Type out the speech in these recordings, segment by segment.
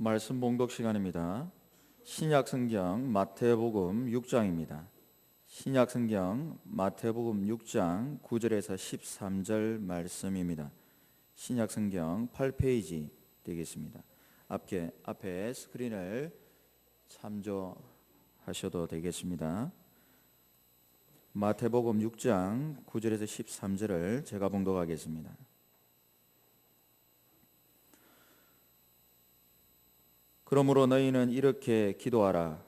말씀 봉독 시간입니다. 신약 성경 마태복음 6장입니다. 신약 성경 마태복음 6장 9절에서 13절 말씀입니다. 신약 성경 8페이지 되겠습니다. 앞에 스크린을 참조하셔도 되겠습니다. 마태복음 6장 9절에서 13절을 제가 봉독하겠습니다. 그러므로 너희는 이렇게 기도하라.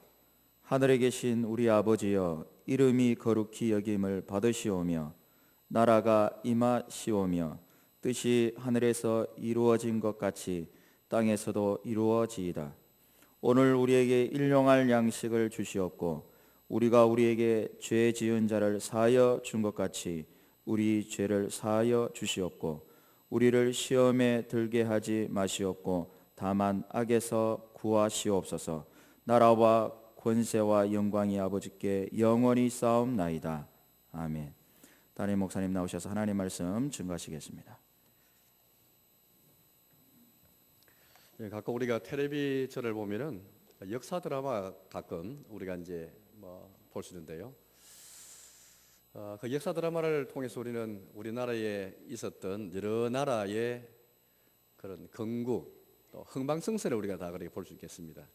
하늘에 계신 우리 아버지여, 이름이 거룩히 여김을 받으시오며 나라가 임하시오며 뜻이 하늘에서 이루어진 것 같이 땅에서도 이루어지이다. 오늘 우리에게 일용할 양식을 주시옵고 우리가 우리에게 죄 지은 자를 사하여 준 것 같이 우리 죄를 사하여 주시옵고 우리를 시험에 들게 하지 마시옵고 다만 악에서 구하시옵소서. 나라와 권세와 영광이 아버지께 영원히 쌓옵나이다. 아멘. 담임 목사님 나오셔서 하나님 말씀 증거하시겠습니다. 가끔 우리가 텔레비전을 보면은 역사 드라마 가끔 우리가 이제 볼 수 있는데요. 그 역사 드라마를 통해서 우리는 우리나라에 있었던 여러 나라의 그런 건국 또 흥망성쇠를 우리가 다 그렇게 볼 수 있겠습니다.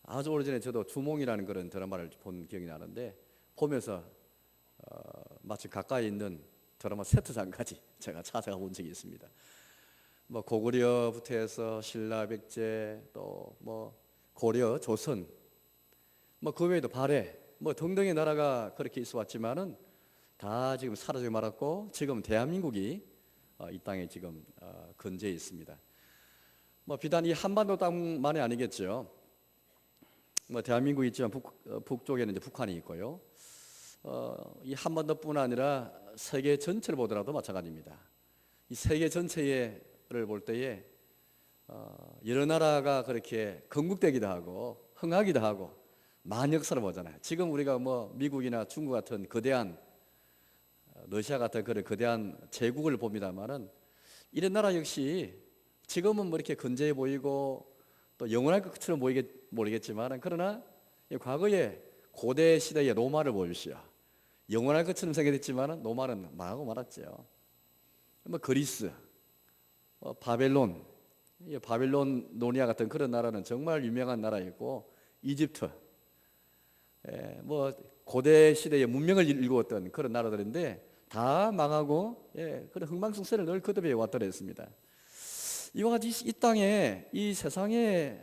아주 오래전에 저도 주몽이라는 그런 드라마를 본 기억이 나는데 보면서 마치 가까이 있는 드라마 세트장까지 제가 찾아가 본 적이 있습니다. 고구려부터 해서 신라, 백제, 또 고려, 조선, 그 외에도 발해, 등등의 나라가 그렇게 있어 왔지만은 다 지금 사라져 말았고 지금 대한민국이 이 땅에 지금 건재해 있습니다. 비단 이 한반도 땅만이 아니겠죠. 대한민국이 있지만 북쪽에는 이제 북한이 있고요. 이 한반도뿐 아니라 세계 전체를 보더라도 마찬가지입니다. 이 세계 전체를 볼 때에 여러 나라가 그렇게 건국되기도 하고 흥하기도 하고 많은 역사를 보잖아요. 지금 우리가 미국이나 중국 같은 거대한 러시아 같은 그런 거대한 제국을 봅니다만은 이런 나라 역시 지금은 이렇게 건재해 보이고 또 영원할 것처럼 모르겠지만 그러나 과거에 고대 시대의 로마를 보십시오. 영원할 것처럼 생각했지만 로마는 망하고 말았죠. 그리스, 바벨로니아 같은 그런 나라는 정말 유명한 나라였고 이집트, 고대 시대의 문명을 일구었던 그런 나라들인데 다 망하고 그런 흥망성쇠를 늘 거듭해 왔더라 했습니다. 이와 같이 이 땅에 이 세상에서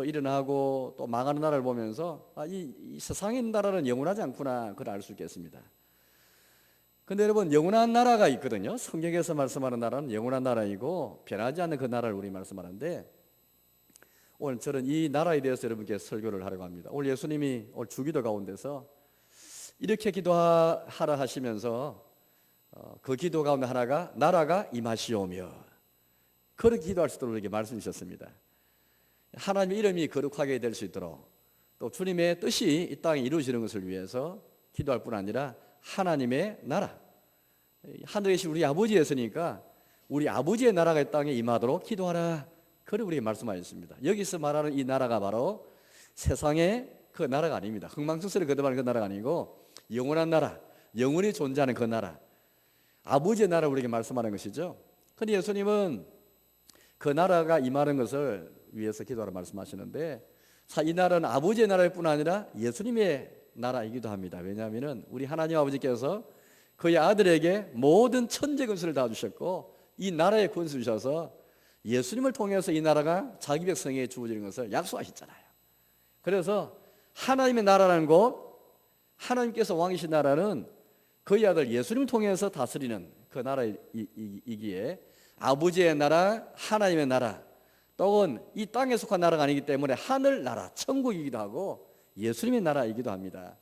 일어나고 또 망하는 나라를 보면서 이 세상의 나라는 영원하지 않구나 그걸 알 수 있겠습니다. 근데 여러분 영원한 나라가 있거든요. 성경에서 말씀하는 나라는 영원한 나라이고 변하지 않는 그 나라를 우리 말씀하는데 오늘 저는 이 나라에 대해서 여러분께 설교를 하려고 합니다. 오늘 예수님이 오늘 주기도 가운데서 이렇게 기도하라 하시면서 그 기도 가운데 하나가 나라가 임하시오며 그렇게 기도할 수 있도록 이렇게 말씀 주셨습니다. 하나님의 이름이 거룩하게 될 수 있도록 또 주님의 뜻이 이 땅에 이루어지는 것을 위해서 기도할 뿐 아니라 하나님의 나라, 하늘에 계신 우리 아버지 예수니까 우리 아버지의 나라가 이 땅에 임하도록 기도하라. 그렇게 우리에게 말씀하셨습니다. 여기서 말하는 이 나라가 바로 세상의 그 나라가 아닙니다. 흥망성쇠를 거듭하는 그 나라가 아니고 영원한 나라, 영원히 존재하는 그 나라, 아버지의 나라를 우리에게 말씀하는 것이죠. 그런데 예수님은 그 나라가 임하는 것을 위해서 기도하라 말씀하시는데 이 나라는 아버지의 나라일 뿐 아니라 예수님의 나라이기도 합니다. 왜냐하면 우리 하나님 아버지께서 그의 아들에게 모든 천재 권세를 다 주셨고 이 나라의 권세 주셔서 예수님을 통해서 이 나라가 자기 백성에게 주어지는 것을 약속하셨잖아요. 그래서 하나님의 나라라는 곳, 하나님께서 왕이신 나라는 그의 아들 예수님을 통해서 다스리는 그 나라이기에 아버지의 나라, 하나님의 나라, 또는 이 땅에 속한 나라가 아니기 때문에 하늘 나라, 천국이기도 하고 예수님의 나라이기도 합니다.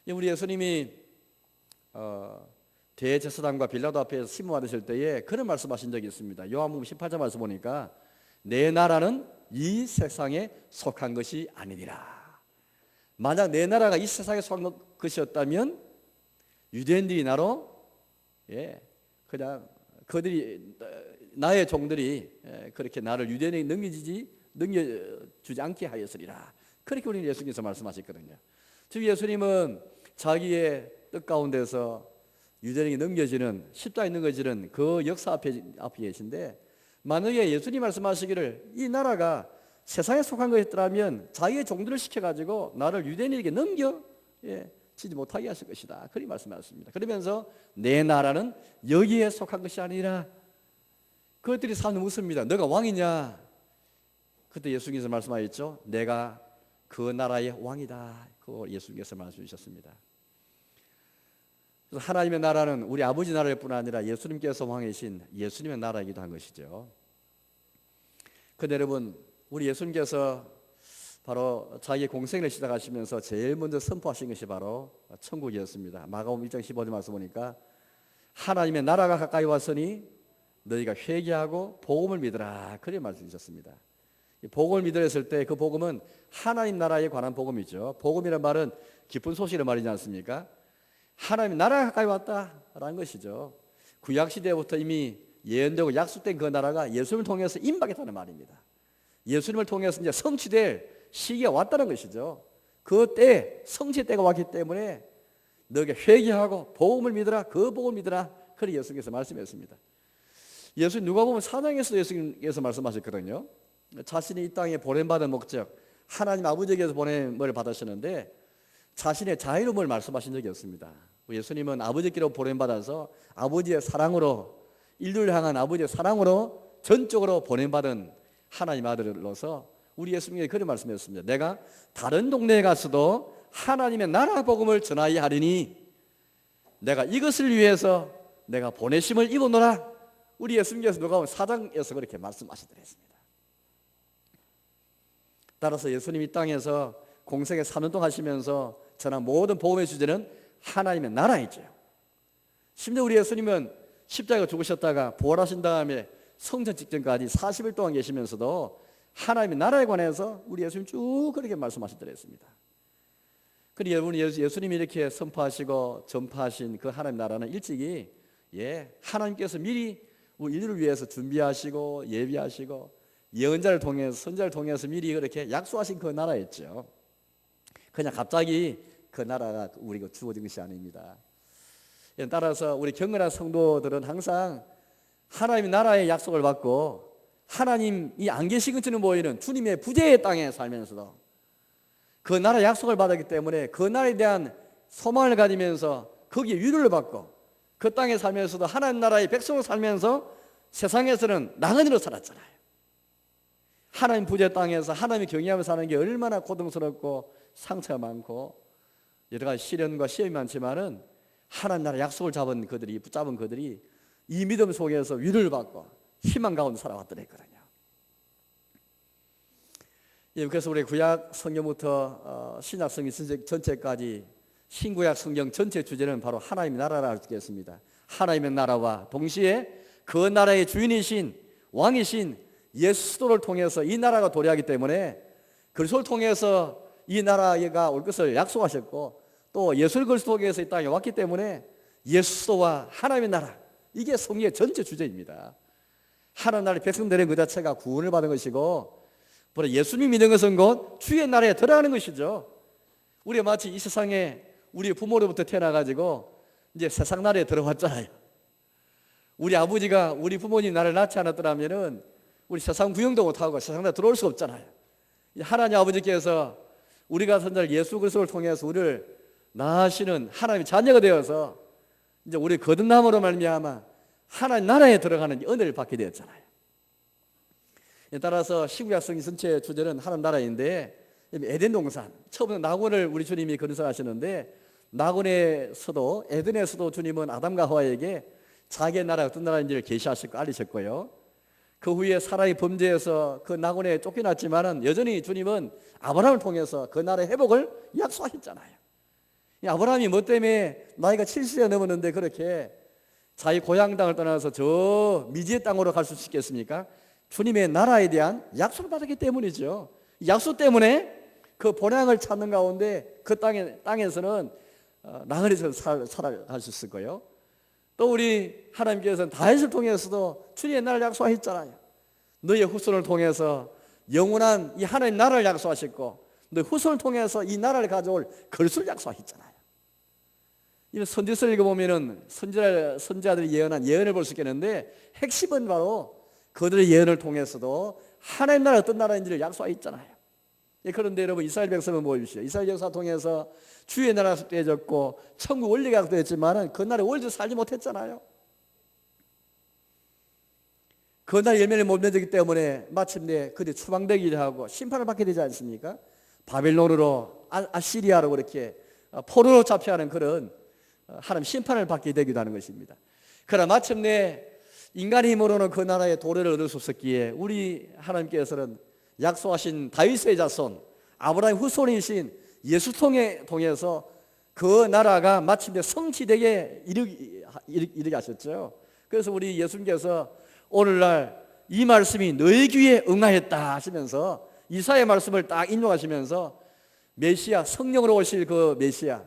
우리 예수님이 대제사장과 빌라도 앞에서 심문 받으실 때에 그런 말씀하신 적이 있습니다. 요한복음 18장 말씀 보니까 내 나라는 이 세상에 속한 것이 아니니라. 만약 내 나라가 이 세상에 속한 것이었다면 유대인들이 나로 그냥 그들이 나의 종들이 그렇게 나를 유대인에게 넘겨주지 않게 하였으리라. 그렇게 우리 예수님께서 말씀하셨거든요. 즉 예수님은 자기의 뜻 가운데서 유대인에게 넘겨지는 십자가에 넘겨지는 그 역사 앞에 계신데, 만약에 예수님 말씀하시기를 이 나라가 세상에 속한 것이더라면 자기의 종들을 시켜가지고 나를 유대인에게 넘겨지지 못하게 하실 것이다. 그리 말씀하셨습니다. 그러면서 내 나라는 여기에 속한 것이 아니라, 그것들이 사람들 묻습니다. 너가 왕이냐? 그때 예수님께서 말씀하셨죠. 내가 그 나라의 왕이다. 그걸 예수님께서 말씀해 주셨습니다. 그래서 하나님의 나라는 우리 아버지 나라일 뿐 아니라 예수님께서 왕이신 예수님의 나라이기도 한 것이죠. 근데 여러분, 우리 예수님께서 바로 자기의 공생을 시작하시면서 제일 먼저 선포하신 것이 바로 천국이었습니다. 마가복음 1장 15절 말씀 보니까 하나님의 나라가 가까이 왔으니 너희가 회개하고 복음을 믿으라. 그렇게 말씀 주셨습니다. 복음을 믿으라 했을 때 그 복음은 하나님 나라에 관한 복음이죠. 복음이란 말은 기쁜 소식이란 말이지 않습니까? 하나님 나라가 가까이 왔다라는 것이죠. 구약시대부터 이미 예언되고 약속된 그 나라가 예수님을 통해서 임박했다는 말입니다. 예수님을 통해서 이제 성취될 시기가 왔다는 것이죠. 그때 성취의 때가 왔기 때문에 너희가 회개하고 복음을 믿으라. 그 복음을 믿으라. 그렇게 예수님께서 말씀했습니다. 예수님 누가복음 4장에서도 예수님께서 말씀하셨거든요. 자신이 이 땅에 보냄받은 목적, 하나님 아버지에게서 보냄을 받으시는데 자신의 자유로움을 말씀하신 적이 없습니다. 예수님은 아버지께로 보냄받아서 아버지의 사랑으로, 인류를 향한 아버지의 사랑으로 전적으로 보냄받은 하나님 아들로서 우리 예수님이 그런 말씀했습니다. 내가 다른 동네에 가서도 하나님의 나라 복음을 전하여 하리니 내가 이것을 위해서 내가 보내심을 입어노라. 우리 예수님께서 누가복음 4장에서 그렇게 말씀하시더랬습니다. 따라서 예수님 이 땅에서 공생에 3년 동안 하시면서 전한 모든 복음의 주제는 하나님의 나라이죠. 심지어 우리 예수님은 십자가에 죽으셨다가 부활하신 다음에 성전 직전까지 40일 동안 계시면서도 하나님의 나라에 관해서 우리 예수님 쭉 그렇게 말씀하시더랬습니다. 그리고 예수님이 이렇게 선포하시고 전파하신 그 하나님 나라는 일찍이 하나님께서 미리 우리 인류를 위해서 준비하시고 예비하시고 예언자를 통해서 선자를 통해서 미리 그렇게 약속하신 그 나라였죠. 그냥 갑자기 그 나라가 우리가 주어진 것이 아닙니다. 따라서 우리 경건한 성도들은 항상 하나님의 나라의 약속을 받고 하나님이 안 계신 것처럼 보이는 주님의 부재의 땅에 살면서도 그 나라의 약속을 받았기 때문에 그 나라에 대한 소망을 가지면서 거기에 위로를 받고 그 땅에 살면서도 하나님 나라의 백성으로 살면서 세상에서는 나그네로 살았잖아요. 하나님 부재 땅에서 하나님의 경외하며 사는 게 얼마나 고통스럽고 상처가 많고 여러 가지 시련과 시험이 많지만은 하나님 나라 약속을 붙잡은 그들이 이 믿음 속에서 위로를 받고 희망 가운데 살아왔더랬거든요. 그래서 우리 구약 성경부터 신약 성경 전체까지 신구약 성경 전체 주제는 바로 하나님의 나라라 할 수 있겠습니다. 하나님의 나라와 동시에 그 나라의 주인이신 왕이신 예수를 통해서 이 나라가 도래하기 때문에 그리스도를 통해서 이 나라가 올 것을 약속하셨고 또 예수를 그리스도 통해서 이 땅에 왔기 때문에 예수와 하나님의 나라, 이게 성경의 전체 주제입니다. 하나님 나라의 백성 되는 그 자체가 구원을 받은 것이고 바로 예수님 믿는 것은 곧 주의 나라에 들어가는 것이죠. 우리가 마치 이 세상에 우리 부모로부터 태어나가지고 이제 세상 나라에 들어왔잖아요. 우리 아버지가 우리 부모님 나라를 낳지 않았더라면은 우리 세상 구경도 못하고 세상 나라에 들어올 수 없잖아요. 하나님 아버지께서 우리가 선자 예수 그리스도를 통해서 우리를 낳으시는 하나님의 자녀가 되어서 이제 우리 거듭남으로 말미암아 하나님 나라에 들어가는 은혜를 받게 되었잖아요. 따라서 신구약 성경 전체 주제는 하나님 나라인데 에덴 동산 처음에 낙원을 우리 주님이 건설하시는데 낙원에서도 에덴에서도 주님은 아담과 하와에게 자기의 나라가 어떤 나라인지를 계시하셨고 알리셨고요. 그 후에 사람이 범죄해서 그 낙원에 쫓겨났지만은 여전히 주님은 아브라함을 통해서 그 나라의 회복을 약속하셨잖아요. 아브라함이 뭐 때문에 나이가 70세 넘었는데 그렇게 자기 고향 땅을 떠나서 저 미지의 땅으로 갈 수 있겠습니까? 주님의 나라에 대한 약속을 받았기 때문이죠. 약속 때문에 그 본향을 찾는 가운데 그 땅에서는 나그네에서 살아갈 수 있을 거예요. 또 우리 하나님께서는 다윗을 통해서도 주님의 나라를 약속하셨잖아요. 너의 후손을 통해서 영원한 이 하나님 나라를 약속하셨고 너 후손을 통해서 이 나라를 가져올 걸수를 약속하셨잖아요. 이 선지서를 읽어보면은 선지자들이 예언한 예언을 볼 수 있겠는데 핵심은 바로 그들의 예언을 통해서도 하나님 나라 어떤 나라인지를 약속하셨잖아요. 그런데 여러분 이스라엘 백성은 보십시오. 이스라엘 역사 통해서 주의 나라가 약속되어졌고 천국 원리가 약속되었지만은 그 나라에 원리도 살지 못했잖아요. 그 나라 열매를 못 맺었기 때문에 마침내 그들이 추방되기도 하고 심판을 받게 되지 않습니까? 바벨론으로 아시리아로 그렇게 포로로 잡혀가는 그런 하나님 심판을 받게 되기도 하는 것입니다. 그러나 마침내 인간의 힘으로는 그 나라의 도래를 얻을 수 없었기에 우리 하나님께서는 약속하신 다윗의 자손 아브라함 후손이신 예수 통해서 그 나라가 마침내 성취되게 이르게 하셨죠. 그래서 우리 예수님께서 오늘날 이 말씀이 너희 귀에 응하였다 하시면서 이사야의 말씀을 딱 인용하시면서 메시아 성령으로 오실 그 메시아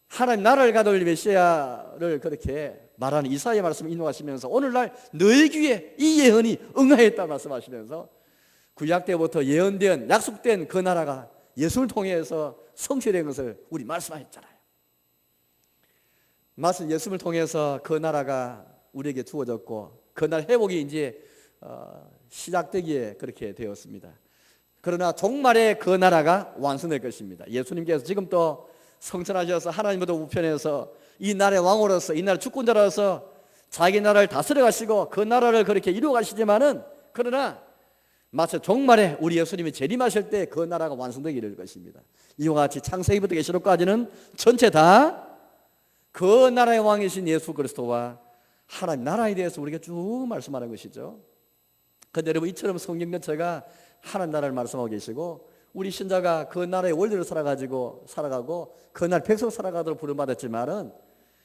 하나님 나라를 가돌릴 메시아를 그렇게 말하는 이사야의 말씀을 인용하시면서 오늘날 너희 귀에 이 예언이 응하였다 말씀하시면서 구약 때부터 예언된 약속된 그 나라가 예수를 통해서 성취된 것을 우리 말씀하셨잖아요. 말씀 예수를 통해서 그 나라가 우리에게 주어졌고 그날 회복이 이제 시작되기에 그렇게 되었습니다. 그러나 종말에 그 나라가 완성될 것입니다. 예수님께서 지금 또 성천하셔서 하나님보다 우편에서 이 나라의 왕으로서 이 나라 주권자로서 자기 나라를 다스려 가시고 그 나라를 그렇게 이루어 가시지만은 그러나 마치 종말에 우리 예수님이 재림하실 때 그 나라가 완성되게 이를 것입니다. 이와 같이 창세기부터 계시록까지는 전체 다 그 나라의 왕이신 예수 그리스도와 하나님 나라에 대해서 우리가 쭉 말씀하는 것이죠. 그런데 여러분 이처럼 성경 전체가 하나님 나라를 말씀하고 계시고 우리 신자가 그 나라의 원리를 살아가고 그 나라 백성 살아가도록 부름받았지만은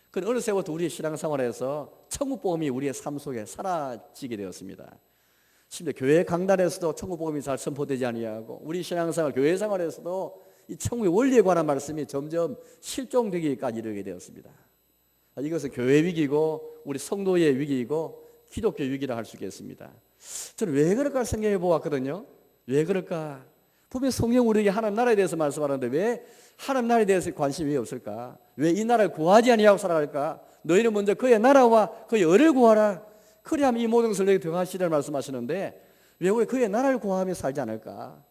그 어느 때부터 우리의 신앙생활에서 천국 복음이 우리의 삶 속에 사라지게 되었습니다. 심지어 교회 강단에서도 천국 복음이 잘 선포되지 아니하고 우리 신앙생활 교회 생활에서도 이 천국의 원리에 관한 말씀이 점점 실종되기까지 이르게 되었습니다. 이것은 교회 위기고 우리 성도의 위기이고 기독교 위기라 할 수 있겠습니다. 저는 왜 그럴까 생각해 보았거든요. 왜 그럴까? 분명 성경 우리에게 하나님 나라에 대해서 말씀하는데 왜 하나님 나라에 대해서 관심이 왜 없을까? 왜 이 나라를 구하지 아니하고 살아갈까? 너희는 먼저 그의 나라와 그의 의를 구하라. 그리하면 이 모든 것을 너희에게 더하시리라 말씀하시는데 왜 우리 그의 나라를 구하며 살지 않을까?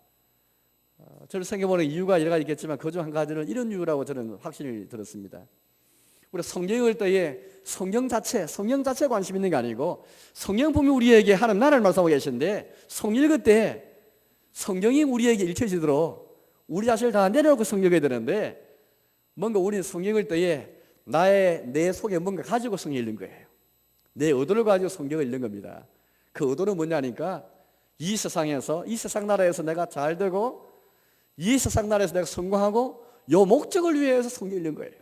저를 생각해보는 이유가 여러 가지 있겠지만 그중 한 가지는 이런 이유라고 저는 확신이 들었습니다. 우리 성경 읽을 때에 성경 자체에 관심 있는 게 아니고 성경 보면 우리에게 하나님 나라를 말씀하고 계신데 성경 읽을 때 성경이 우리에게 읽혀지도록 우리 자신을 다 내려놓고 성경 읽어야 되는데 뭔가 우리는 성경 읽을 때에 내 속에 뭔가 가지고 성경 읽는 거예요. 내 의도를 가지고 성경을 읽는 겁니다. 그 의도는 뭐냐니까 이 세상에서 이 세상 나라에서 내가 잘 되고 이 세상 나라에서 내가 성공하고 요 목적을 위해서 성경 읽는 거예요.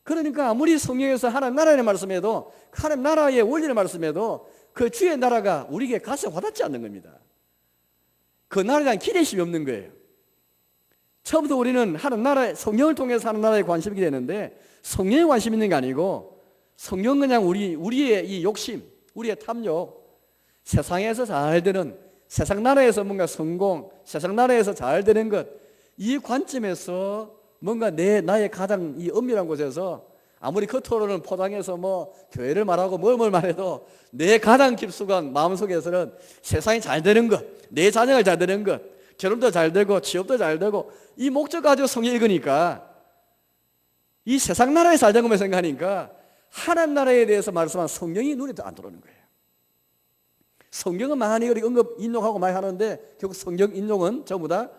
그러니까 아무리 성경에서 하나님 나라의 말씀해도 하나님 나라의 원리를 말씀해도 그 주의 나라가 우리에게 가슴에 와닿지 않는 겁니다. 그 나라에 대한 기대심이 없는 거예요. 처음부터 우리는 하나님 나라의 성경을 통해서 하나님 나라에 관심이 되는데 성경에 관심 있는 게 아니고 성경은 그냥 우리의 이 욕심, 우리의 탐욕, 세상에서 잘 되는 세상 나라에서 뭔가 성공, 세상 나라에서 잘 되는 것, 이 관점에서 뭔가 나의 가장 이 엄밀한 곳에서 아무리 겉으로는 포장해서 뭐 교회를 말하고 뭘 말해도 내 가장 깊숙한 마음속에서는 세상이 잘 되는 것, 내 자녀가 잘 되는 것, 결혼도 잘 되고 취업도 잘 되고 이 목적 가지고 성경 읽으니까 이 세상 나라에 잘 되는 것만 생각하니까 하나님 나라에 대해서 말씀한 성경이 눈에 안 들어오는 거예요. 성경은 많이 인용하고 많이 하는데 결국 성경 인용은 전부 다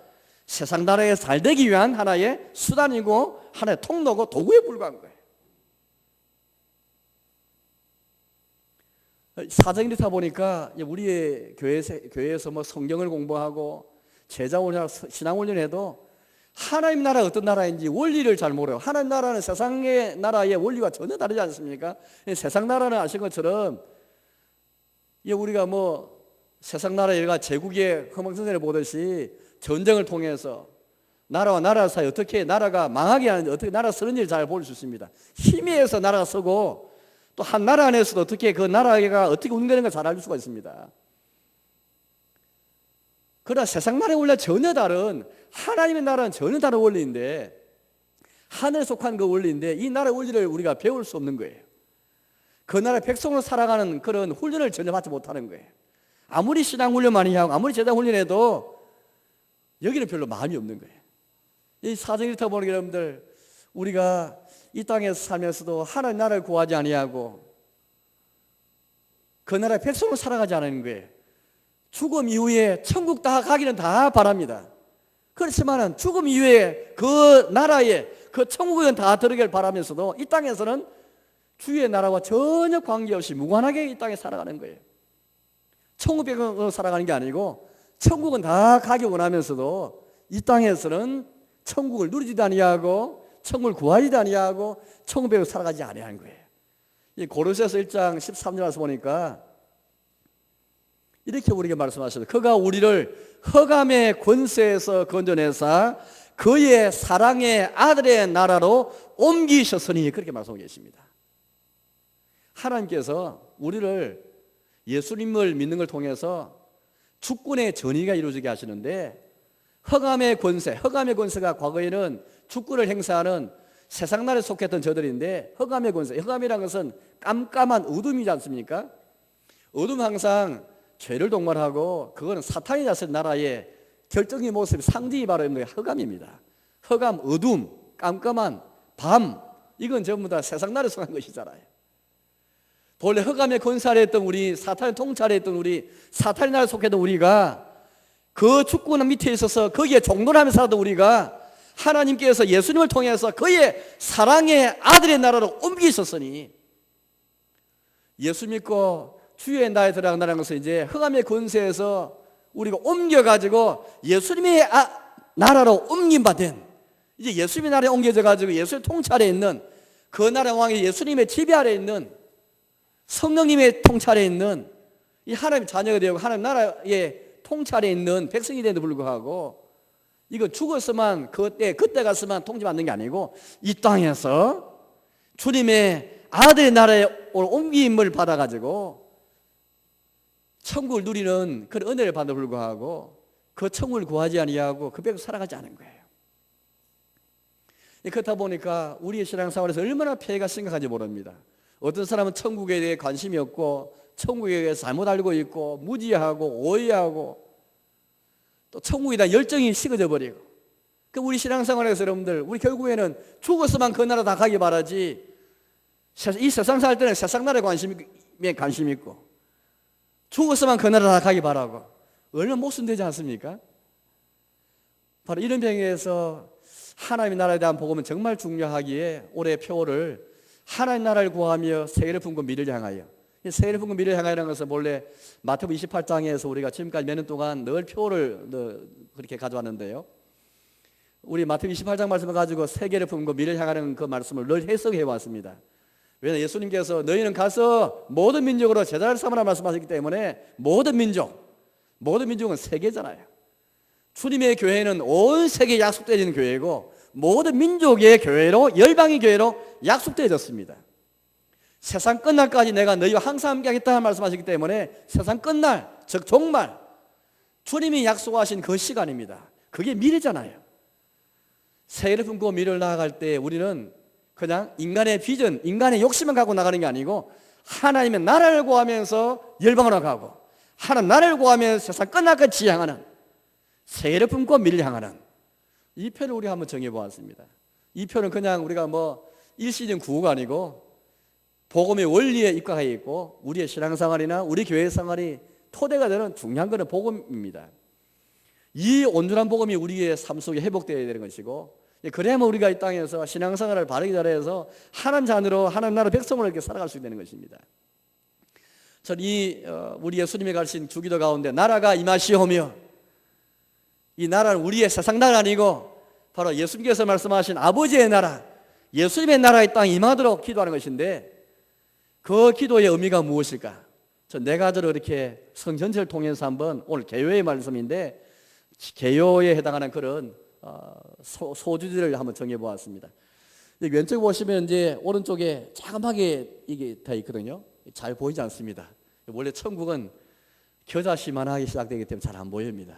세상 나라에 잘 되기 위한 하나의 수단이고 하나의 통로고 도구에 불과한 거예요. 사정이 되다 보니까 우리의 교회에서 뭐 성경을 공부하고 제자훈련, 신앙훈련해도 하나님 나라가 어떤 나라인지 원리를 잘 모르고 하나님 나라는 세상의 나라의 원리와 전혀 다르지 않습니까? 세상 나라는 아시는 것처럼 우리가 뭐 세상 나라 여러 가지 제국의 허망성쇠를 보듯이 전쟁을 통해서 나라와 나라 사이 어떻게 나라가 망하게 하는지 어떻게 나라 쓰는지를 잘 볼 수 있습니다. 힘에서 나라가 서고 또 한 나라 안에서도 어떻게 그 나라가 어떻게 운영되는 걸 잘 알 수가 있습니다. 그러나 세상 나라의 원래 전혀 다른, 하나님의 나라는 전혀 다른 원리인데, 하늘에 속한 그 원리인데 이 나라의 원리를 우리가 배울 수 없는 거예요. 그 나라의 백성으로 살아가는 그런 훈련을 전혀 받지 못하는 거예요. 아무리 신앙 훈련 많이 하고 아무리 제자 훈련해도 여기는 별로 마음이 없는 거예요. 이 사정이 이렇다 보니 여러분들, 우리가 이 땅에서 살면서도 하나님 나라를 구하지 아니하고 그 나라의 백성으로 살아가지 않는 거예요. 죽음 이후에 천국 다 가기는 다 바랍니다. 그렇지만은 죽음 이후에 그 나라에 그 천국은 다 들어가길 바라면서도 이 땅에서는 주의 나라와 전혀 관계없이 무관하게 이 땅에 살아가는 거예요. 천국 백성으로 살아가는 게 아니고 천국은 다 가기 원하면서도 이 땅에서는 천국을 누리지도 아니하고 천국을 구하지도 아니하고 천국 백성으로 살아가지 아니하는 거예요. 이 고린도서 1장 13절에서 보니까 이렇게 우리에게 말씀하셨어요. 그가 우리를 흑암의 권세에서 건져내사 그의 사랑의 아들의 나라로 옮기셨으니, 그렇게 말씀하고 계십니다. 하나님께서 우리를 예수님을 믿는 걸 통해서 주권의 전이가 이루어지게 하시는데, 흑암의 권세가 과거에는 주권을 행사하는 세상 나라에 속했던 저들인데, 흑암의 권세, 흑암이라는 것은 깜깜한 어둠이지 않습니까? 어둠은 항상 죄를 동반하고 그거는 사탄이 다스린 나라의 결정의 모습, 상징이 바로 흑암입니다. 흑암, 어둠, 깜깜한 밤, 이건 전부 다 세상 나라에 속한 것이잖아요. 본래 흑암의 권세 아래 했던 우리, 사탄의 통찰에 했던 우리, 사탄의 나라에 속했던 우리가 그 주권 밑에 있어서 거기에 종노하면서 살았던 우리가 하나님께서 예수님을 통해서 그의 사랑의 아들의 나라로 옮기셨으니, 예수 믿고 주의 나라에 들어간다는 것은 이제 흑암의 권세에서 우리가 옮겨가지고 예수님의 나라로 옮김받은, 이제 예수님의 나라에 옮겨져가지고 예수의 통찰에 있는 그 나라 왕이 예수님의 지배 아래 있는 성령님의 통찰에 있는 이 하나님의 자녀가 되고 하나님 나라의 통찰에 있는 백성이 되는데 불구하고, 이거 죽었으면 그때 가서만 통치받는 게 아니고 이 땅에서 주님의 아들의 나라에 옮김을 받아가지고 천국을 누리는 그런 은혜를 받아 불구하고 그 천국을 구하지 아니하고 그 백성 살아가지 않은 거예요. 그렇다 보니까 우리의 신앙생활에서 얼마나 폐해가 심각한지 모릅니다. 어떤 사람은 천국에 대해 관심이 없고 천국에 대해서 잘못 알고 있고 무지하고 오해하고 또 천국에 대한 열정이 식어져 버리고, 그 우리 신앙생활에서 여러분들, 우리 결국에는 죽었으면 그 나라 다 가기 바라지, 이 세상 살 때는 세상 나라에 관심 있고 죽었으면 그 나라 다 가기 바라고, 얼마나 모순되지 않습니까? 바로 이런 병에서 하나님의 나라에 대한 복음은 정말 중요하기에 올해 표를 하나님 나라를 구하며 세계를 품고 미래를 향하여, 세계를 품고 미래를 향하여라는 것은 본래 마태복음 28장에서 우리가 지금까지 몇 년 동안 늘 표를 그렇게 가져왔는데요, 우리 마태복음 28장 말씀을 가지고 세계를 품고 미래를 향하는 그 말씀을 늘 해석해 왔습니다. 왜냐하면 예수님께서 너희는 가서 모든 민족으로 제자를 삼으라 말씀하셨기 때문에 모든 민족은 세계잖아요. 주님의 교회는 온 세계에 약속되어지는 교회고 모든 민족의 교회로, 열방의 교회로 약속되어졌습니다. 세상 끝날까지 내가 너희와 항상 함께 하겠다 말씀하셨기 때문에 세상 끝날, 즉 종말, 주님이 약속하신 그 시간입니다. 그게 미래잖아요. 세계를 품고 미래를 나아갈 때 우리는 그냥 인간의 비전, 인간의 욕심만 갖고 나가는 게 아니고 하나님의 나라를 구하면서 열방으로 가고 하나님 나라를 구하면서 세상 끝날까지 향하는, 세계를 품고 미래를 향하는 이 표를 우리가 한번 정해보았습니다. 이 표는 그냥 우리가 일시적인 구호가 아니고 복음의 원리에 입각하여 있고 우리의 신앙생활이나 우리 교회 생활이 토대가 되는 중요한 것은 복음입니다. 이 온전한 복음이 우리의 삶 속에 회복되어야 되는 것이고, 그래야만 우리가 이 땅에서 신앙생활을 바르게 잘해서 하나님 자녀로 하나님 나라 백성으로 이렇게 살아갈 수 있는 것입니다. 저는 우리 예수님이 가르친 주기도 가운데 나라가 임하시오며, 이 나라는 우리의 세상 나라가 아니고 바로 예수님께서 말씀하신 아버지의 나라, 예수님의 나라의 땅에 임하도록 기도하는 것인데, 그 기도의 의미가 무엇일까? 전 네 가지로 이렇게 성 전체를 통해서 한번, 오늘 개요의 말씀인데 개요에 해당하는 그런 소주제를 한번 정해보았습니다. 왼쪽에 보시면 이제 오른쪽에 자그마하게 이게 다 있거든요. 잘 보이지 않습니다. 원래 천국은 겨자씨만하게 시작되기 때문에 잘 안 보입니다.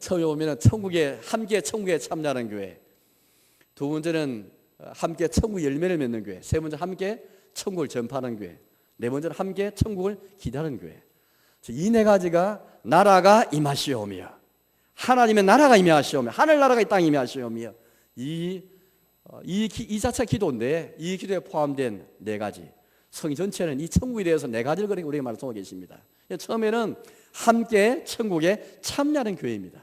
처음에 보면 천국에 함께 천국에 참여하는 교회, 두 번째는 함께 천국 열매를 맺는 교회, 세 번째 함께 천국을 전파하는 교회, 네 번째는 함께 천국을 기다리는 교회. 이 네 가지가 나라가 임하시오며, 하나님의 나라가 임하시오며, 하늘나라가 이 땅에 임하시오며, 이 자체 기도인데 이 기도에 포함된 네 가지, 성경 전체는 이 천국에 대해서 네 가지를 우리에게 말씀하고 계십니다. 처음에는 함께 천국에 참여하는 교회입니다.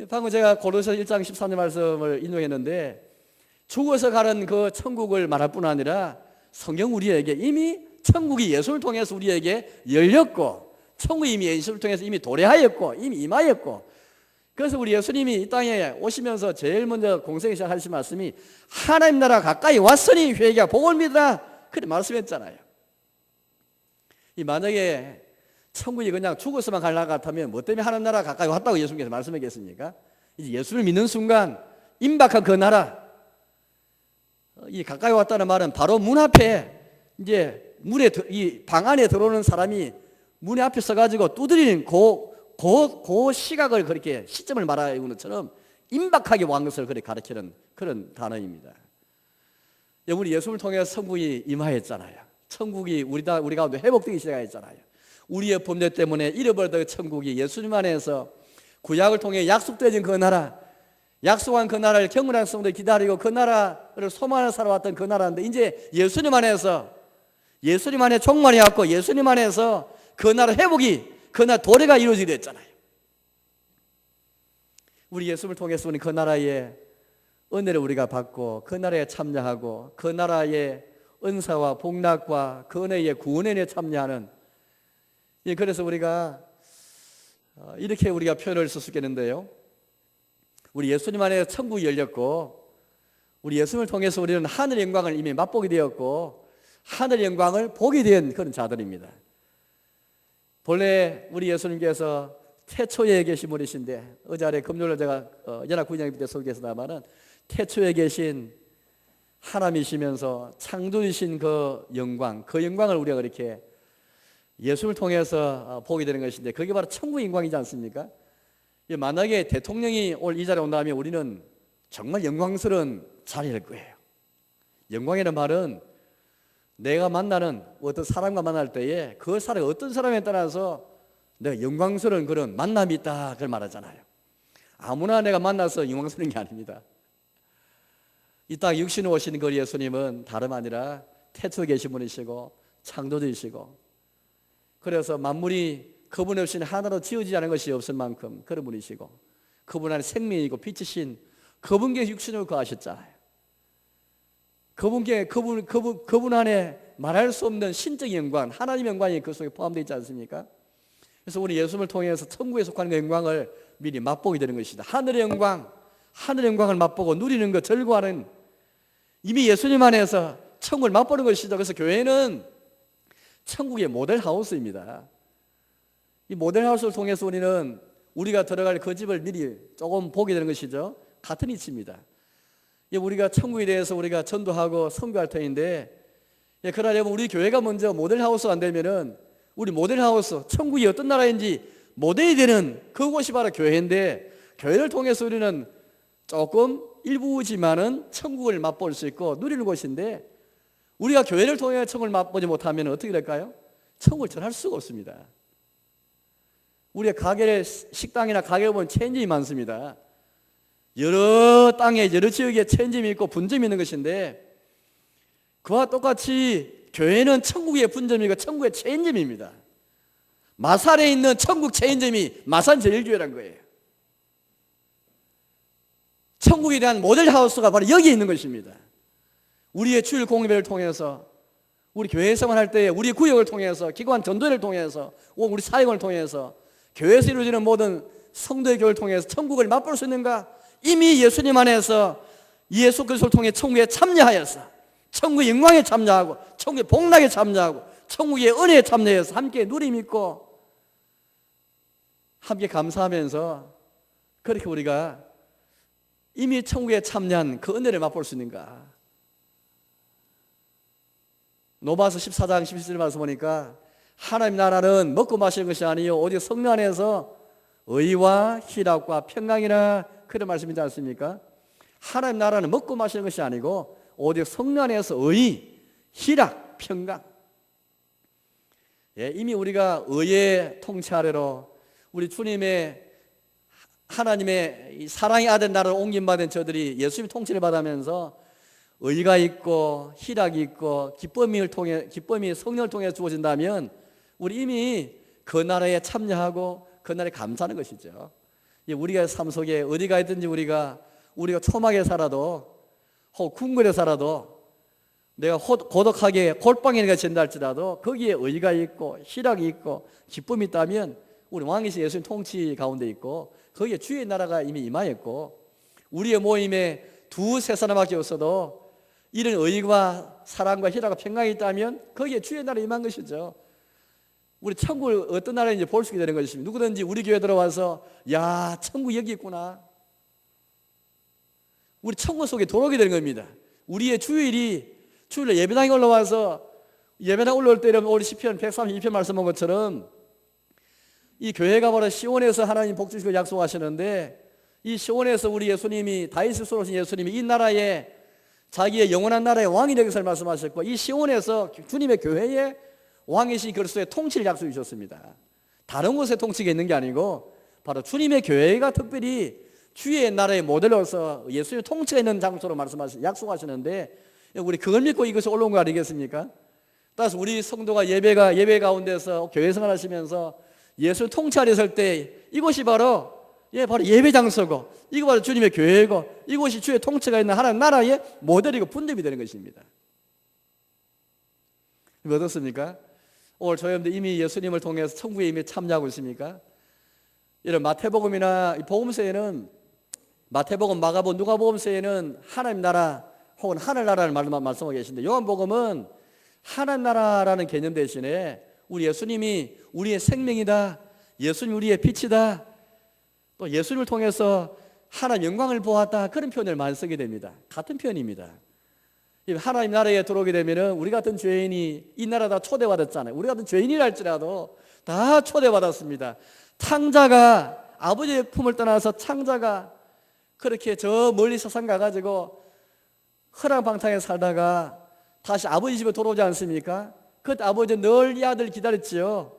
방금 제가 고린도서 1장 13절 말씀을 인용했는데, 죽어서 가는 그 천국을 말할 뿐 아니라 성경 우리에게 이미 천국이 예수를 통해서 우리에게 열렸고, 천국이 이미 예수를 통해서 이미 도래하였고 이미 임하였고, 그래서 우리 예수님이 이 땅에 오시면서 제일 먼저 공생에 시작하신 말씀이 하나님 나라 가까이 왔으니 회개하고 복을 믿으라, 그렇게 말씀했잖아요. 이 만약에 천국이 그냥 죽어서만 가려고 같으면 뭐 때문에 하나님 나라 가까이 왔다고 예수님께서 말씀하겠습니까? 이제 예수를 믿는 순간 임박한 그 나라, 이 가까이 왔다는 말은 바로 문 앞에, 이제 문에 이 방 안에 들어오는 사람이 문에 앞에 서가지고 두드리는 그 시각을, 그렇게 시점을 말하는 것처럼 임박하게 온 것을 그렇게 가르치는 그런 단어입니다. 우리 예수를 통해서 천국이 임하였잖아요. 천국이 우리 가운데 회복되기 시작했잖아요. 우리의 범죄 때문에 잃어버렸던 천국이 예수님 안에서 구약을 통해 약속되어진 그 나라, 약속한 그 나라를 경건한 성도들이 기다리고 그 나라를 소망을 살아왔던 그 나라인데, 이제 예수님 안에서, 예수님 안에 종말이 왔고 예수님 안에서 그 나라 회복이, 그 나라 도래가 이루어지게 됐잖아요. 우리 예수를 통해서 우리 그 나라의 은혜를 우리가 받고 그 나라에 참여하고 그 나라의 은사와 복락과 그 은혜의 구원에 참여하는, 그래서 우리가 이렇게 우리가 표현을 할 수 있겠는데요, 우리 예수님 안에 천국이 열렸고 우리 예수님을 통해서 우리는 하늘의 영광을 이미 맛보게 되었고 하늘의 영광을 보게 된 그런 자들입니다. 본래 우리 예수님께서 태초에 계신 분이신데, 어제 금요일에 제가 연합군장 때 소개했습니다마는 태초에 계신 하나님이시면서 창조이신 그 영광, 그 영광을 우리가 그렇게 예수를 통해서 보게 되는 것인데, 그게 바로 천국의 영광이지 않습니까? 만약에 대통령이 이 자리에 온다면 우리는 정말 영광스러운 자리일 거예요. 영광이라는 말은 내가 만나는 어떤 사람과 만날 때에 그 사람이 어떤 사람에 따라서 내가 영광스러운 그런 만남이 있다, 그걸 말하잖아요. 아무나 내가 만나서 영광스러운 게 아닙니다. 이 땅 육신으로 오시는 그 예수님은 다름 아니라 태초에 계신 분이시고 창조주이시고, 그래서 만물이 그분 없이는 하나로 지어지지 않은 것이 없을 만큼 그런 분이시고, 그분 안에 생명이고 빛이신 그분께 육신을 거하셨잖아요. 그분 안에 말할 수 없는 신적 영광, 하나님의 영광이 그 속에 포함되어 있지 않습니까? 그래서 우리 예수님을 통해서 천국에 속하는 그 영광을 미리 맛보게 되는 것이다. 하늘의 영광을 맛보고 누리는 것, 절구하는, 이미 예수님 안에서 천국을 맛보는 것이죠. 그래서 교회는 천국의 모델 하우스입니다. 이 모델 하우스를 통해서 우리는 우리가 들어갈 그 집을 미리 조금 보게 되는 것이죠. 같은 이치입니다. 우리가 천국에 대해서 우리가 전도하고 선교할 터인데, 그러려면 우리 교회가 먼저 모델 하우스가 안 되면은 우리 모델 하우스, 천국이 어떤 나라인지 모델이 되는 그곳이 바로 교회인데, 교회를 통해서 우리는 조금 일부지만은 천국을 맛볼 수 있고 누리는 곳인데, 우리가 교회를 통해 천국을 맛보지 못하면 어떻게 될까요? 천국을 전할 수가 없습니다. 우리의 가게, 식당이나 가게에 보면 체인점이 많습니다. 여러 땅에 여러 지역에 체인점이 있고 분점이 있는 것인데, 그와 똑같이 교회는 천국의 분점이고 천국의 체인점입니다. 마산에 있는 천국 체인점이 마산 제일교회란 거예요. 천국에 대한 모델 하우스가 바로 여기에 있는 것입니다. 우리의 주일 공예를 통해서, 우리 교회 생활할 때 우리 구역을 통해서, 기관 전도회를 통해서, 우리 사역을 통해서, 교회에서 이루어지는 모든 성도의 교회를 통해서 천국을 맛볼 수 있는가? 이미 예수님 안에서 예수 그리스도를 통해 천국에 참여하여서 천국의 영광에 참여하고 천국의 복락에 참여하고 천국의 은혜에 참여해서 함께 누림 있고 함께 감사하면서 그렇게 우리가 이미 천국에 참여한 그 은혜를 맛볼 수 있는가? 로마서 14장 17절 말씀 보니까 하나님 나라는 먹고 마시는 것이 아니요 오직 성령 안에서 의와 희락과 평강이라 그런 말씀이지 않습니까? 하나님 나라는 먹고 마시는 것이 아니고 오직 성령 안에서 의, 희락, 평강. 예, 이미 우리가 의의 통치 아래로 우리 주님의 하나님의 이 사랑의 아들 나라를 옮김받은 저들이 예수님의 통치를 받으면서 의가 있고 희락이 있고 기쁨이 성령을 통해 주어진다면 우리 이미 그 나라에 참여하고 그 나라에 감사하는 것이죠. 우리가 삶 속에 어디가 있든지 우리가 초막에 살아도 혹 궁궐에 살아도 내가 고독하게 골방에 진다 할지라도 거기에 의가 있고 희락이 있고 기쁨이 있다면 우리 왕이신 예수님 통치 가운데 있고 거기에 주의 나라가 이미 임하였고 우리의 모임에 두세 사람밖에 없어도 이런 의와 사랑과 희락과 평강이 있다면 거기에 주의 나라가 임한 것이죠. 우리 천국을 어떤 나라인지 볼 수 있게 되는 것입니다. 누구든지 우리 교회 들어와서 야 천국 여기 있구나, 우리 천국 속에 들어오게 되는 겁니다. 우리의 주일에 예배당에 올라와서 예배당 올라올 때 우리 시편 132편 말씀한 것처럼 이 교회가 바로 시온에서 하나님 복 주시고 약속하시는데 이 시온에서 우리 예수님이 다윗의 수로 오신 예수님이 이 나라에 자기의 영원한 나라의 왕이 되는 것을 말씀하셨고 이 시온에서 주님의 교회에 왕이신 그리스도의 통치를 약속해 주셨습니다. 다른 곳에 통치가 있는 게 아니고 바로 주님의 교회가 특별히 주의 나라의 모델로서 예수님의 통치가 있는 장소로 약속하시는데 우리 그걸 믿고 이것이 올라온 거 아니겠습니까? 따라서 우리 성도가 예배 가운데서 교회 생활하시면서 예수 통치 아래 설 때 이곳이 바로 예배 장소고 이거 바로 주님의 교회고 이곳이 주의 통치가 있는 하나님 나라의 모델이고 분대이 되는 것입니다. 어떻습니까? 오늘 저희들 이미 예수님을 통해서 천국에 이미 참여하고 있습니까? 이런 마태복음이나 복음서에는 마태복음, 마가복음, 누가복음서에는 하나님 나라 혹은 하늘나라를 말씀하고 계신데 요한복음은 하나님 나라라는 개념 대신에 우리 예수님이 우리의 생명이다, 예수님 우리의 빛이다, 또 예수님을 통해서 하나님 영광을 보았다, 그런 표현을 많이 쓰게 됩니다. 같은 표현입니다. 하나님 나라에 들어오게 되면 우리 같은 죄인이 이 나라 다 초대받았잖아요. 우리 같은 죄인이라 할지라도 다 초대받았습니다. 창자가 아버지의 품을 떠나서 창자가 그렇게 저 멀리 세상 가가지고 허랑방탕에 살다가 다시 아버지 집에 돌아오지 않습니까? 그때 아버지는 늘 이 아들을 기다렸지요.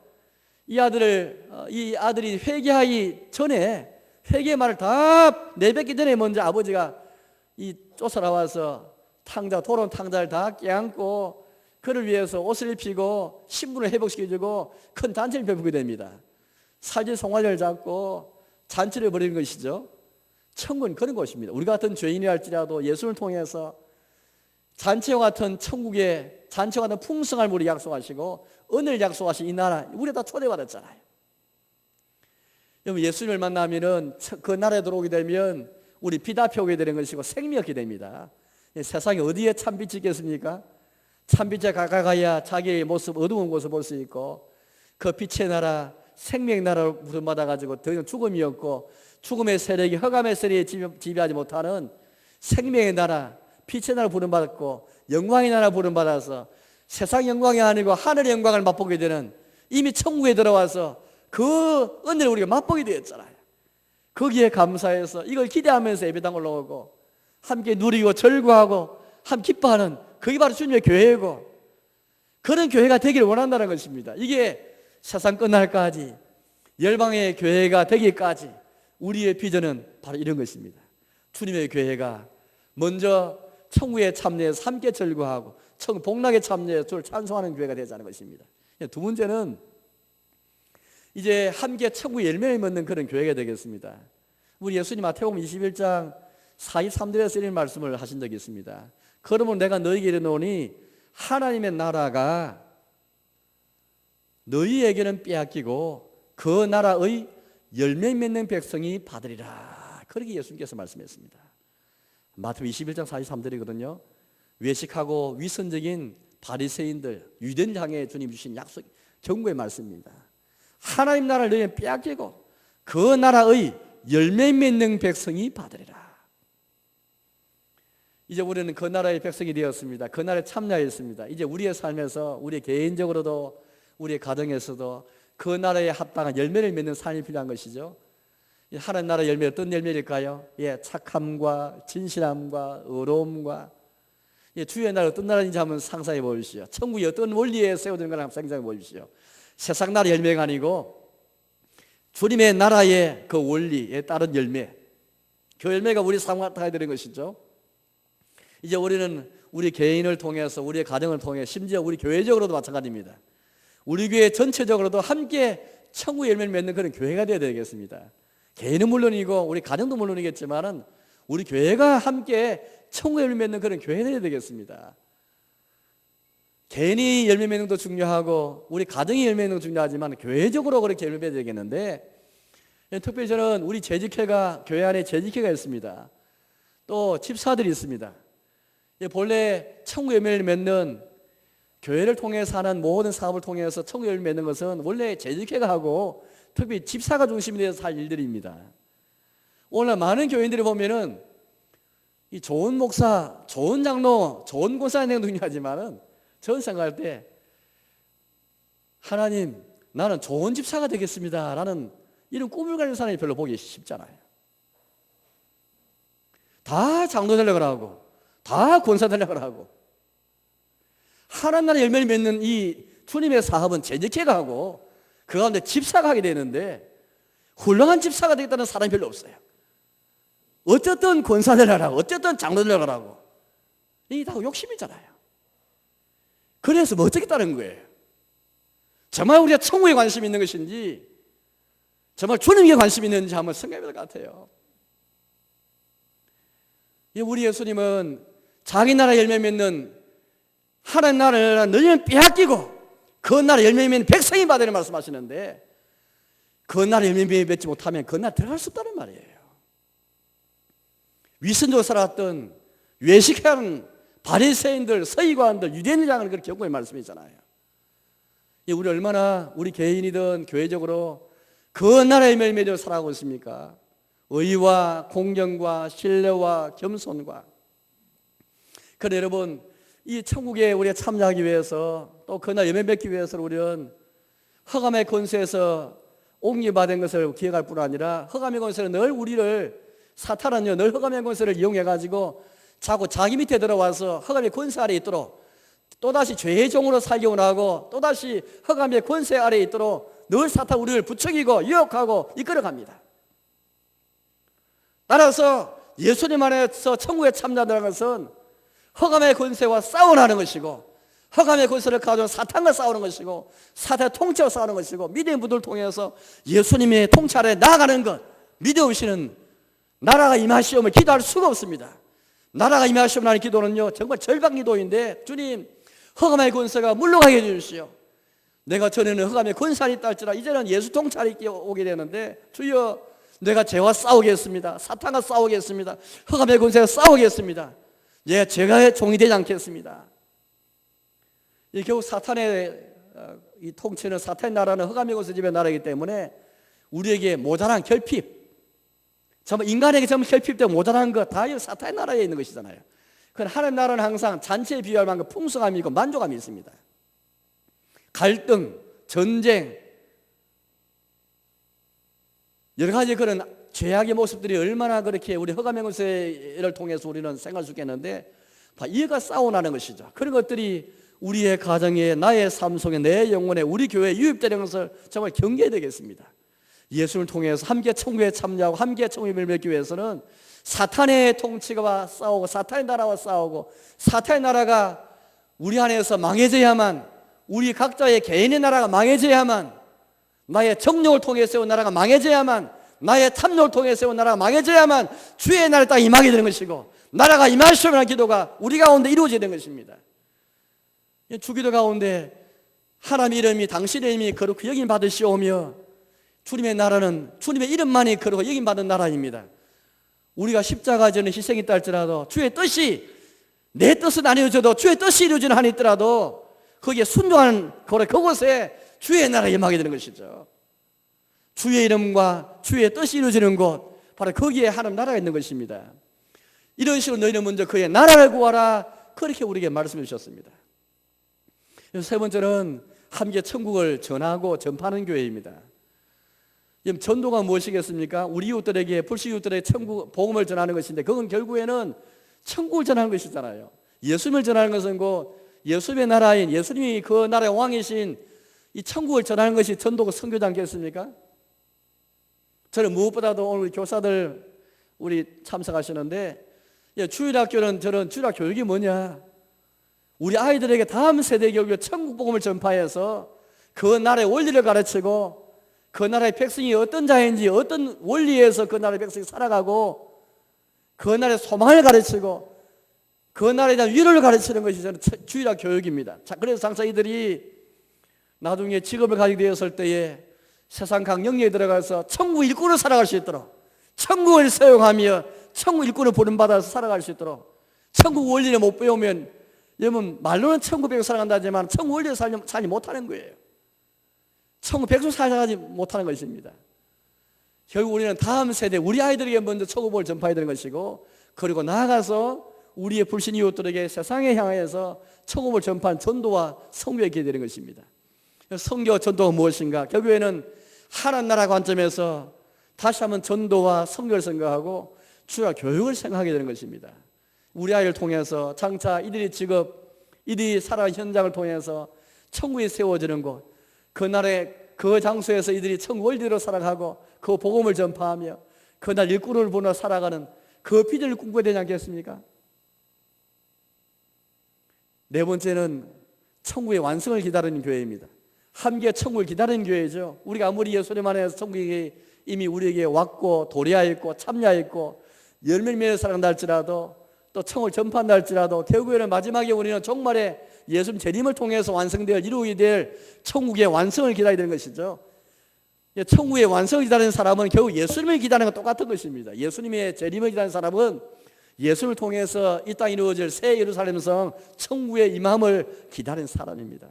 이 아들이 회개하기 전에 회개의 말을 다 내뱉기 전에 먼저 아버지가 쫓아나와서 돌아온 탕자를 다 껴안고 그를 위해서 옷을 입히고 신분을 회복시켜주고 큰 잔치를 베푸게 됩니다. 살질 송아지를 잡고 잔치를 벌이는 것이죠. 천국은 그런 곳입니다. 우리 같은 죄인이 할지라도 예수를 통해서 잔치와 같은 천국의 잔치와 같은 풍성함을 우리 약속하시고 은혜를 약속하신 이 나라 우리 다 초대받았잖아요. 여러분 예수님을 만나면은 그 나라에 들어오게 되면 우리 빛 앞에 오게 되는 것이고 생명이 얻게 됩니다. 세상에 어디에 참빛이 있겠습니까? 참빛에 가까이야 자기의 모습 어두운 곳을 볼 수 있고 그 빛의 나라 생명의 나라로 부름받아가지고 더 이상 죽음이 없고 죽음의 세력이 흑암의 세력이 지배하지 못하는 생명의 나라 빛의 나라 부름받았고 영광의 나라 부름받아서 세상 영광이 아니고 하늘의 영광을 맛보게 되는 이미 천국에 들어와서 그 은혜를 우리가 맛보게 되었잖아요. 거기에 감사해서 이걸 기대하면서 예배당 올라오고 함께 누리고 절구하고 함께 기뻐하는 그게 바로 주님의 교회이고 그런 교회가 되기를 원한다는 것입니다. 이게 세상 끝날까지 열방의 교회가 되기까지 우리의 비전은 바로 이런 것입니다. 주님의 교회가 먼저 천국에 참여해서 함께 절구하고 천국 복락에 참여해서 주를 찬송하는 교회가 되자는 것입니다. 두 번째는 이제 함께 천국의 열매를 맺는 그런 교회가 되겠습니다. 우리 예수님 마태복음 21장 43절에서 이런 말씀을 하신 적이 있습니다. 그러면 내가 너희에게 이르노니 하나님의 나라가 너희에게는 빼앗기고 그 나라의 열매 맺는 백성이 받으리라. 그렇게 예수님께서 말씀했습니다. 마태복음 21장 43절이거든요. 외식하고 위선적인 바리새인들 유대인을 향해 주님 주신 약속 경고의 말씀입니다. 하나님 나라를 너희는 빼앗기고 그 나라의 열매 맺는 백성이 받으리라. 이제 우리는 그 나라의 백성이 되었습니다. 그 나라에 참여했습니다. 이제 우리의 삶에서 우리 개인적으로도 우리의 가정에서도 그 나라에 합당한 열매를 맺는 삶이 필요한 것이죠. 이 하나님 나라 열매 어떤 열매일까요? 예, 착함과 진실함과 의로움과, 예, 주의 나라 어떤 나라인지 한번 상상해 보십시오. 천국이 어떤 원리에 세워진 걸 한번 상상해 보십시오. 세상 나라 열매가 아니고 주님의 나라의 그 원리에 따른 열매, 그 열매가 우리 삶 같아야 되는 것이죠. 이제 우리는 우리 개인을 통해서, 우리의 가정을 통해, 심지어 우리 교회적으로도 마찬가지입니다. 우리 교회 전체적으로도 함께 천국 열매를 맺는 그런 교회가 되어야 되겠습니다. 개인은 물론이고 우리 가정도 물론이겠지만은 우리 교회가 함께 천국 열매 맺는 그런 교회가 되어야 되겠습니다. 개인이 열매 맺는 것도 중요하고 우리 가정이 열매 맺는 것도 중요하지만 교회적으로 그렇게 열매 맺어야 되겠는데, 특별히 저는 우리 재직회가, 교회 안에 재직회가 있습니다. 또 집사들이 있습니다. 본래 천국 열매를 맺는, 교회를 통해서 하는 모든 사업을 통해서 천국 열매 맺는 것은 원래 재직회가 하고 특히 집사가 중심이 되어서 할 일들입니다. 오늘 많은 교인들이 보면은 이 좋은 목사, 좋은 장로, 좋은 권사의 내용도 중요하지만은 저는 생각할 때 하나님, 나는 좋은 집사가 되겠습니다 라는 이런 꿈을 가진 사람이 별로 보기 쉽잖아요. 다 장로 되려고 하고 다 권사 되려고 하고, 하나님 나라 열매를 맺는 이 주님의 사업은 재직회가 하고 그 가운데 집사가 하게 되는데, 훌륭한 집사가 되겠다는 사람이 별로 없어요. 어쨌든 권사 되려고 하고 어쨌든 장로 되려고 하고, 이게 다 욕심이잖아요. 그래서 뭐 어쩌겠다는 거예요. 정말 우리가 천국에 관심이 있는 것인지, 정말 주님께 관심이 있는지 한번 생각해 볼 것 같아요. 우리 예수님은 자기 나라 열매 맺는 하나님 나라를 너희는 빼앗기고 그 나라 열매 맺는 백성이 받으라는 말씀하시는데, 그 나라 열매 맺지 못하면 그 나라 들어갈 수 없다는 말이에요. 위선적으로 살았던 외식하는 바리새인들, 서기관들, 유대인들을 그렇게 경고의 말씀이잖아요. 우리 얼마나 우리 개인이든 교회적으로 그 나라의 열매 맺어 살아가고 있습니까? 의와 공경과 신뢰와 겸손과. 그런데 여러분, 이 천국에 우리가 참여하기 위해서, 또 그날 열매 맺기 위해서 우리는 흑암의 권세에서 옹기받은 것을 기억할 뿐 아니라, 흑암의 권세는 늘 우리를, 사탄은요 늘 흑암의 권세를 이용해 가지고 자꾸 자기 밑에 들어와서 흑암의 권세 아래에 있도록, 또다시 죄의 종으로 살기 원하고 또다시 흑암의 권세 아래에 있도록 늘 사탄 우리를 부추기고 유혹하고 이끌어갑니다. 따라서 예수님 안에서 천국에 참여하는 것은 흑암의 권세와 싸워나는 것이고, 흑암의 권세를 가지고 사탄과 싸우는 것이고, 사탄의 통치와 싸우는 것이고, 믿음의 분들을 통해서 예수님의 통찰에 나아가는 것, 믿으시는 나라가 임하시오면 기도할 수가 없습니다. 나라가 임하시오면 하는 기도는요 정말 절반 기도인데, 주님 흑암의 권세가 물러가게 해주시오. 내가 전에는 흑암의 권세가 있다 할지라 이제는 예수 통찰이 오게 되는데, 주여 내가 죄와 싸우겠습니다. 사탄과 싸우겠습니다. 흑암의 권세가 싸우겠습니다. 예, 제가 종이 되지 않겠습니다. 이 결국 사탄의 이 통치는, 사탄의 나라는 흑암의 권세 집의 나라이기 때문에 우리에게 모자란 결핍, 정말 인간에게 정말 결핍되고 모자란 것 다 사탄의 나라에 있는 것이잖아요. 그러나 하나님 나라는 항상 잔치에 비유할 만큼 풍성함이 있고 만족함이 있습니다. 갈등, 전쟁, 여러 가지 그런 죄악의 모습들이 얼마나 그렇게 우리 흑암의 권세를 통해서 우리는 생각할 수 있겠는데, 이해가 싸워나는 것이죠. 그런 것들이 우리의 가정에, 나의 삶 속에, 내 영혼에, 우리 교회에 유입되는 것을 정말 경계해야 되겠습니다. 예수를 통해서 함께 천국에 참여하고 함께 천국을 맺기 위해서는 사탄의 통치와 싸우고 사탄의 나라와 싸우고, 사탄의 나라가 우리 안에서 망해져야만, 우리 각자의 개인의 나라가 망해져야만, 나의 정욕을 통해 세운 나라가 망해져야만, 나의 탐욕을 통해 세운 나라가 망해져야만 주의 나라에 딱 임하게 되는 것이고, 나라가 임하시오면 하는 기도가 우리 가운데 이루어져야 되는 것입니다. 주기도 가운데 하나님의 이름이, 당신의 이름이 거룩히 여김 받으시오며, 주님의 나라는 주님의 이름만이 거룩히 여김 받는 나라입니다. 우리가 십자가 전에 희생이 있다 할지라도, 주의 뜻이, 내 뜻은 아니어져도 주의 뜻이 이루어지는 한이 있더라도 거기에 순종하는 그곳에 주의 나라에 임하게 되는 것이죠. 주의 이름과 주의 뜻이 이루어지는 곳, 바로 거기에 하나님 나라가 있는 것입니다. 이런 식으로 너희는 먼저 그의 나라를 구하라, 그렇게 우리에게 말씀해 주셨습니다. 세 번째는 함께 천국을 전하고 전파하는 교회입니다. 전도가 무엇이겠습니까? 우리 이웃들에게, 불신 이웃들에게 천국 복음을 전하는 것인데, 그건 결국에는 천국을 전하는 것이잖아요. 예수님을 전하는 것은 곧 예수님의 나라인, 예수님이 그 나라의 왕이신 이 천국을 전하는 것이 전도가 선교지 않겠습니까? 저는 무엇보다도 오늘 교사들 우리 참석하시는데, 주일학교는 저는 주일학 교육이 뭐냐? 우리 아이들에게 다음 세대 교육에 천국 복음을 전파해서 그 나라의 원리를 가르치고, 그 나라의 백성이 어떤 자인지, 어떤 원리에서 그 나라의 백성이 살아가고, 그 나라의 소망을 가르치고, 그 나라에 대한 위로를 가르치는 것이 저는 주일학 교육입니다. 자, 그래서 장차 이들이 나중에 직업을 가지게 되었을 때에 세상 각 영역에 들어가서 천국 일꾼을 살아갈 수 있도록, 천국을 사용하며 천국 일꾼을 부름받아서 살아갈 수 있도록, 천국 원리를 못 배우면, 여러분 말로는 천국 백성 살아간다 하지만 천국 원리를 살지 못하는 거예요. 천국 백성 살아가지 못하는 것입니다. 결국 우리는 다음 세대, 우리 아이들에게 먼저 천국을 전파해야 되는 것이고, 그리고 나아가서 우리의 불신 이웃들에게 세상에 향하여서 천국을 전파한 전도와 선교에 있게 되는 것입니다. 선교, 전도가 무엇인가? 결국에는 하나님 나라 관점에서 다시 한번 전도와 선교를 생각하고 주야 교육을 생각하게 되는 것입니다. 우리 아이를 통해서 장차 이들의 직업, 이들이 살아가는 현장을 통해서 천국이 세워지는 곳, 그 날에 그 장소에서 이들이 천국 원리로 살아가고 그 복음을 전파하며 그날 일꾼을 보며 살아가는 그 비전을 꿈꿔야 되지 않겠습니까? 네 번째는 천국의 완성을 기다리는 교회입니다. 함께 천국을 기다리는 교회죠. 우리가 아무리 예수님 안에서 천국이 이미 우리에게 왔고 도래하였고 참여하였고 열매를 맺어 살아간다 할지라도, 또 천국을 전파한다 할지라도, 결국에는 마지막에 우리는 종말에 예수님 재림을 통해서 완성되어 이루게 될 천국의 완성을 기다려야 되는 것이죠. 천국의 완성을 기다리는 사람은 결국 예수님을 기다리는 것 똑같은 것입니다. 예수님의 재림을 기다리는 사람은 예수님을 통해서 이 땅에 이루어질 새 예루살렘성 천국의 임함을 기다리는 사람입니다.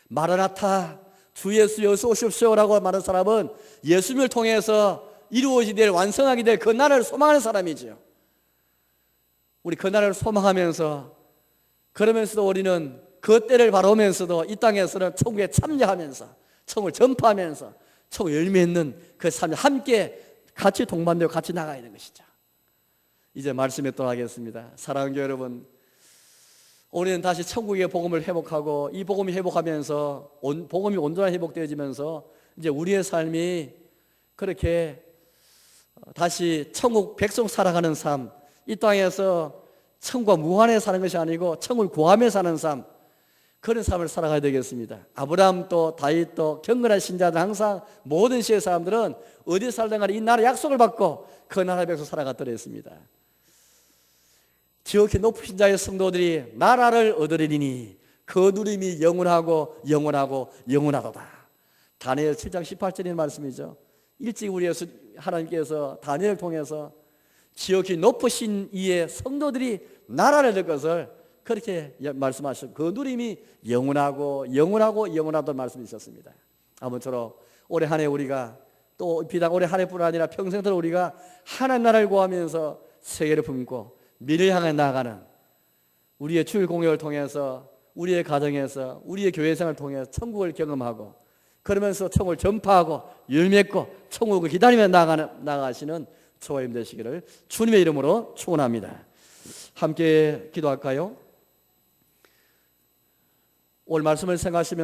마라나타, 주 예수 여기서 오십시오라고 말하는 사람은 예수님을 통해서 이루어지게 될, 완성하게 될 그 나라를 소망하는 사람이죠. 우리 그 나라를 소망하면서, 그러면서도 우리는 그 때를 바라보면서도 이 땅에서는 천국에 참여하면서 천국을 전파하면서 천국 열매 있는 그 삶을 함께 같이 동반되고 같이 나가야 되는 것이죠. 이제 말씀에 또 하겠습니다. 사랑하는 교회 여러분, 우리는 다시 천국의 복음을 회복하고, 이 복음이 회복하면서 복음이 온전히 회복되어지면서 이제 우리의 삶이 그렇게 다시 천국 백성 살아가는 삶, 이 땅에서 천국과 무한에 사는 것이 아니고 천국을 구하며 사는 삶, 그런 삶을 살아가야 되겠습니다. 아브라함도 다윗도 경건한 신자들, 항상 모든 시의 사람들은 어디 살든 간에 이 나라 약속을 받고 그 나라 백성 살아갔더라 했습니다. 지극히 높으신 자의 성도들이 나라를 얻으리니 그 누림이 영원하고 영원하고 영원하도다. 다니엘 7장 18절의 말씀이죠. 일찍 우리 하나님께서 다니엘을 통해서 지극히 높으신 이의 성도들이 나라를 얻을 것을 그렇게 말씀하셨고, 그 누림이 영원하고 영원하고 영원하다는 말씀이 있었습니다. 아무쪼록 올해 한 해 우리가, 또 비단 올해 한 해뿐 아니라 평생도록 우리가 하나님 나라를 구하면서 세계를 품고 미래를 향해 나아가는 우리의 주일 공역을 통해서, 우리의 가정에서, 우리의 교회생활을 통해서 천국을 경험하고, 그러면서 천국을 전파하고 열맺고 천국을 기다리며 나아가시는 저와 여러분 되시기를 주님의 이름으로 축원합니다. 함께 기도할까요? 오늘 말씀을 생각하시면